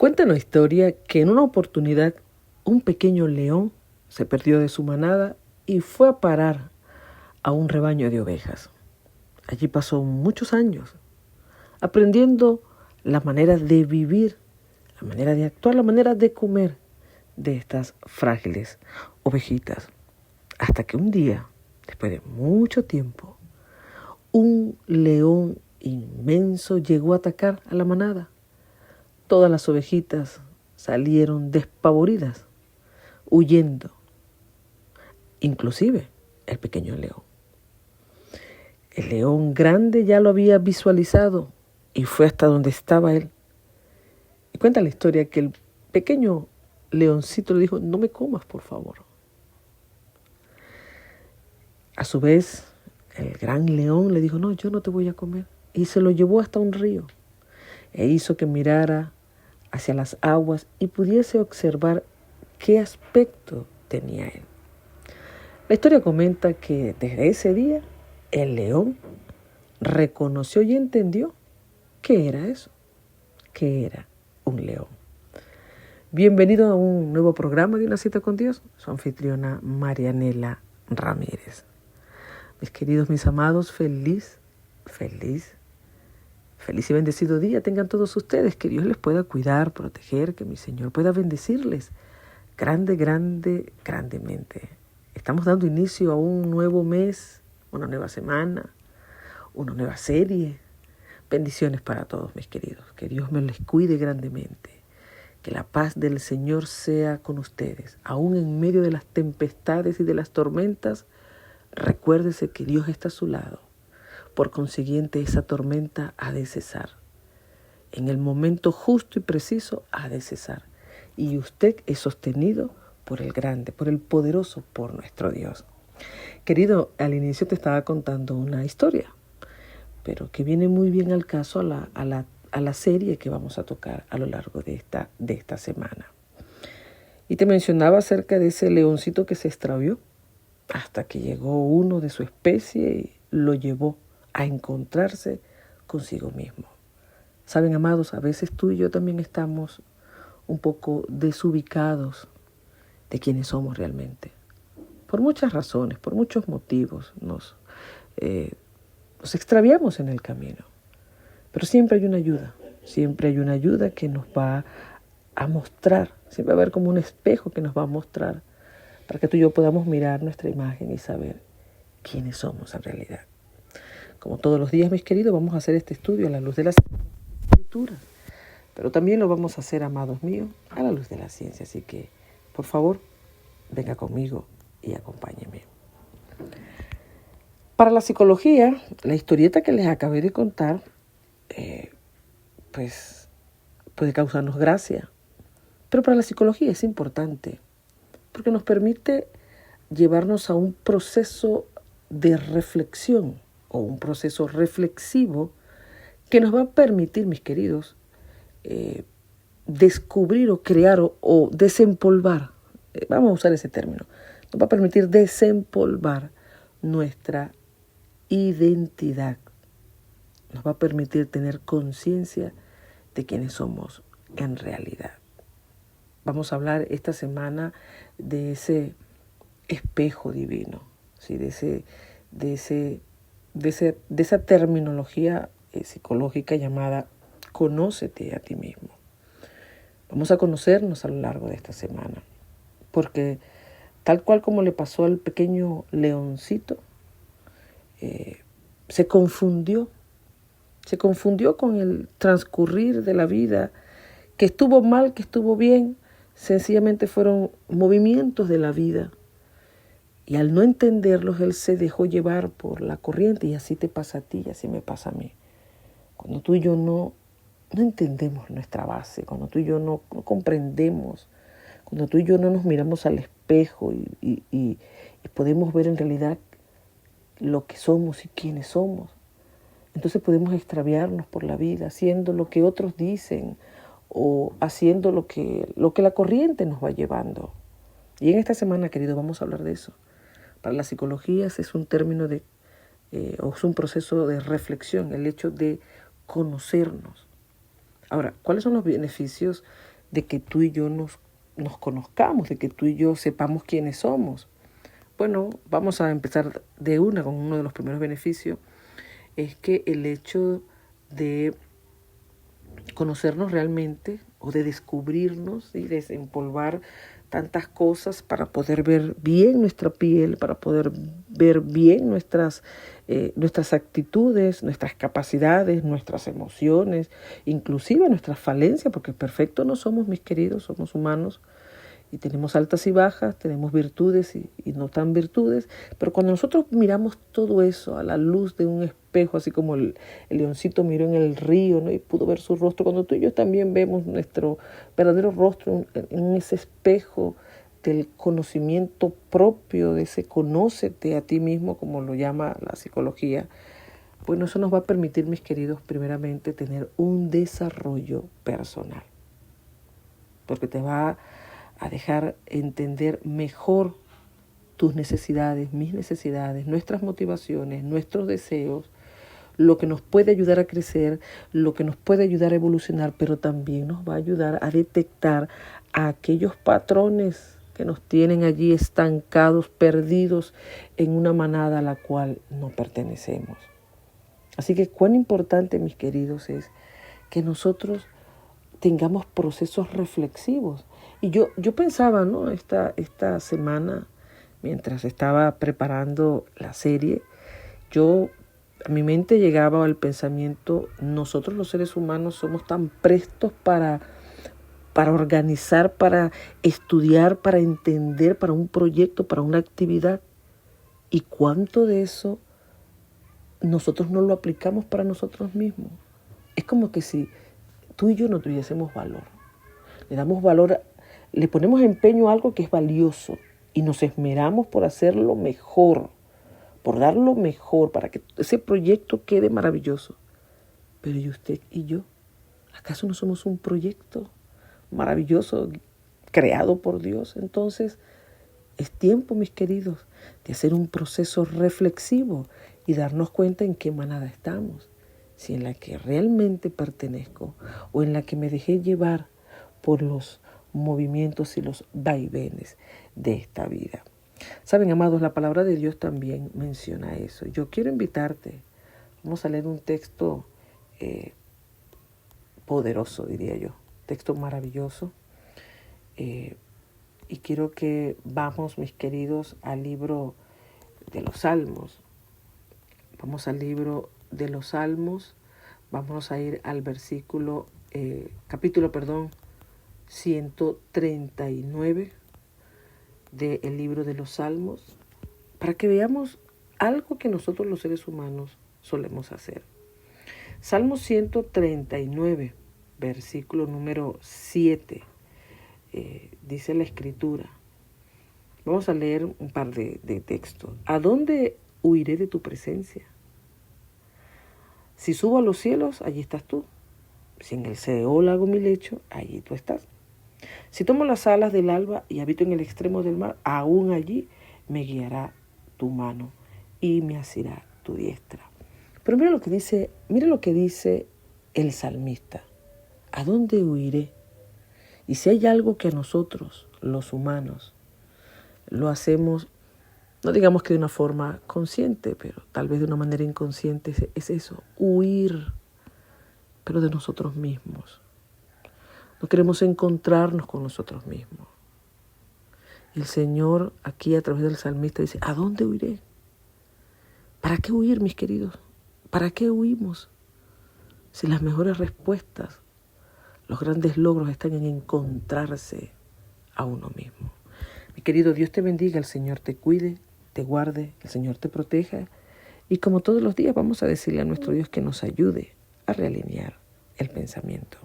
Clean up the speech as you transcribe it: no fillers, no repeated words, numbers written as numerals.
Cuenta la historia que en una oportunidad un pequeño león se perdió de su manada y fue a parar a un rebaño de ovejas. Allí pasó muchos años aprendiendo la manera de vivir, la manera de actuar, la manera de comer de estas frágiles ovejitas. Hasta que un día, después de mucho tiempo, un león inmenso llegó a atacar a la manada. Todas las ovejitas salieron despavoridas, huyendo, inclusive el pequeño león. El león grande ya lo había visualizado y fue hasta donde estaba él. Y cuenta la historia que el pequeño leoncito le dijo: no me comas, por favor. A su vez, el gran león le dijo: no, yo no te voy a comer. Y se lo llevó hasta un río e hizo que mirara hacia las aguas y pudiese observar qué aspecto tenía él. La historia comenta que desde ese día el león reconoció y entendió qué era eso, qué era un león. Bienvenido a un nuevo programa de Una Cita con Dios, su anfitriona Marianela Ramírez. Mis queridos, mis amados, feliz y bendecido día tengan todos ustedes. Que Dios les pueda cuidar, proteger, que mi Señor pueda bendecirles grandemente. Estamos dando inicio a un nuevo mes, una nueva semana, una nueva serie. Bendiciones para todos, mis queridos. Que Dios me les cuide grandemente. Que la paz del Señor sea con ustedes. Aún en medio de las tempestades y de las tormentas, recuérdese que Dios está a su lado. Por consiguiente, esa tormenta ha de cesar. En el momento justo y preciso ha de cesar. Y usted es sostenido por el grande, por el poderoso, por nuestro Dios. Querido, al inicio te estaba contando una historia, pero que viene muy bien al caso a la serie que vamos a tocar a lo largo de esta semana. Y te mencionaba acerca de ese leoncito que se extravió, hasta que llegó uno de su especie y lo llevó a encontrarse consigo mismo. Saben, amados, a veces tú y yo también estamos un poco desubicados de quiénes somos realmente. Por muchas razones, por muchos motivos, nos extraviamos en el camino. Pero siempre hay una ayuda que nos va a mostrar, siempre va a haber como un espejo que nos va a mostrar para que tú y yo podamos mirar nuestra imagen y saber quiénes somos en realidad. Como todos los días, mis queridos, vamos a hacer este estudio a la luz de las escrituras, pero también lo vamos a hacer, amados míos, a la luz de la ciencia. Así que, por favor, venga conmigo y acompáñeme. Para la psicología, la historieta que les acabé de contar, pues puede causarnos gracia, pero para la psicología es importante porque nos permite llevarnos a un proceso de reflexión o un proceso reflexivo que nos va a permitir, mis queridos, descubrir o crear o desempolvar, vamos a usar ese término, nos va a permitir desempolvar nuestra identidad, nos va a permitir tener conciencia de quiénes somos en realidad. Vamos a hablar esta semana de ese espejo divino, ¿sí? de esa terminología psicológica llamada conócete a ti mismo. Vamos a conocernos a lo largo de esta semana, porque tal cual como le pasó al pequeño leoncito, se confundió con el transcurrir de la vida, que estuvo mal, que estuvo bien, sencillamente fueron movimientos de la vida. Y al no entenderlos, él se dejó llevar por la corriente, y así te pasa a ti y así me pasa a mí. Cuando tú y yo no entendemos nuestra base, cuando tú y yo no comprendemos, cuando tú y yo no nos miramos al espejo y podemos ver en realidad lo que somos y quiénes somos, entonces podemos extraviarnos por la vida haciendo lo que otros dicen o haciendo lo que la corriente nos va llevando. Y en esta semana, querido, vamos a hablar de eso. Para la psicología es un término o es un proceso de reflexión, el hecho de conocernos. Ahora, ¿cuáles son los beneficios de que tú y yo nos conozcamos, de que tú y yo sepamos quiénes somos. Bueno, vamos a empezar de una con uno de los primeros beneficios, es que el hecho de conocernos realmente o de descubrirnos y desempolvar tantas cosas para poder ver bien nuestra piel, para poder ver bien nuestras actitudes, nuestras capacidades, nuestras emociones, inclusive nuestras falencias, porque perfectos no somos, mis queridos, somos humanos y tenemos altas y bajas, tenemos virtudes y no tan virtudes, pero cuando nosotros miramos todo eso a la luz de un espejo, así como el leoncito miró en el río, ¿no? Y pudo ver su rostro, cuando tú y yo también vemos nuestro verdadero rostro en ese espejo del conocimiento propio, de ese conócete a ti mismo, como lo llama la psicología, bueno, eso nos va a permitir, mis queridos, primeramente tener un desarrollo personal, porque te va a dejar entender mejor tus necesidades, mis necesidades, nuestras motivaciones, nuestros deseos, lo que nos puede ayudar a crecer, lo que nos puede ayudar a evolucionar, pero también nos va a ayudar a detectar a aquellos patrones que nos tienen allí estancados, perdidos en una manada a la cual no pertenecemos. Así que cuán importante, mis queridos, es que nosotros tengamos procesos reflexivos. Y yo pensaba, ¿no? Esta semana, mientras estaba preparando la serie, a mi mente llegaba al pensamiento, nosotros los seres humanos somos tan prestos para organizar, para estudiar, para entender, para un proyecto, para una actividad. ¿Y cuánto de eso nosotros no lo aplicamos para nosotros mismos? Es como que si tú y yo no tuviésemos valor. Le damos valor, le ponemos empeño a algo que es valioso y nos esmeramos por hacerlo mejor, por darlo mejor, para que ese proyecto quede maravilloso. Pero ¿y usted y yo? ¿Acaso no somos un proyecto maravilloso creado por Dios? Entonces, es tiempo, mis queridos, de hacer un proceso reflexivo y darnos cuenta en qué manada estamos. Si en la que realmente pertenezco o en la que me dejé llevar por los movimientos y los vaivenes de esta vida. Saben, amados, la palabra de Dios también menciona eso. Yo quiero invitarte, vamos a leer un texto poderoso, diría yo, texto maravilloso, y quiero que vamos, mis queridos, al libro de los Salmos. Vamos al libro de los Salmos, vamos a ir al capítulo 139 del libro de los Salmos, para que veamos algo que nosotros los seres humanos solemos hacer. Salmo 139, versículo número 7, dice la Escritura. Vamos a leer un par de textos. ¿A dónde huiré de tu presencia? Si subo a los cielos, allí estás tú. Si en el Seol hago mi lecho, allí tú estás. Si tomo las alas del alba y habito en el extremo del mar, aún allí me guiará tu mano y me asirá tu diestra. Pero mira lo que dice el salmista. ¿A dónde huiré? Y si hay algo que a nosotros, los humanos, lo hacemos, no digamos que de una forma consciente, pero tal vez de una manera inconsciente, es eso, huir, pero de nosotros mismos. No queremos encontrarnos con nosotros mismos. Y el Señor aquí a través del salmista dice, ¿a dónde huiré? ¿Para qué huir, mis queridos? ¿Para qué huimos? Si las mejores respuestas, los grandes logros están en encontrarse a uno mismo. Mi querido, Dios te bendiga, el Señor te cuide, te guarde, el Señor te proteja. Y como todos los días vamos a decirle a nuestro Dios que nos ayude a realinear el pensamiento.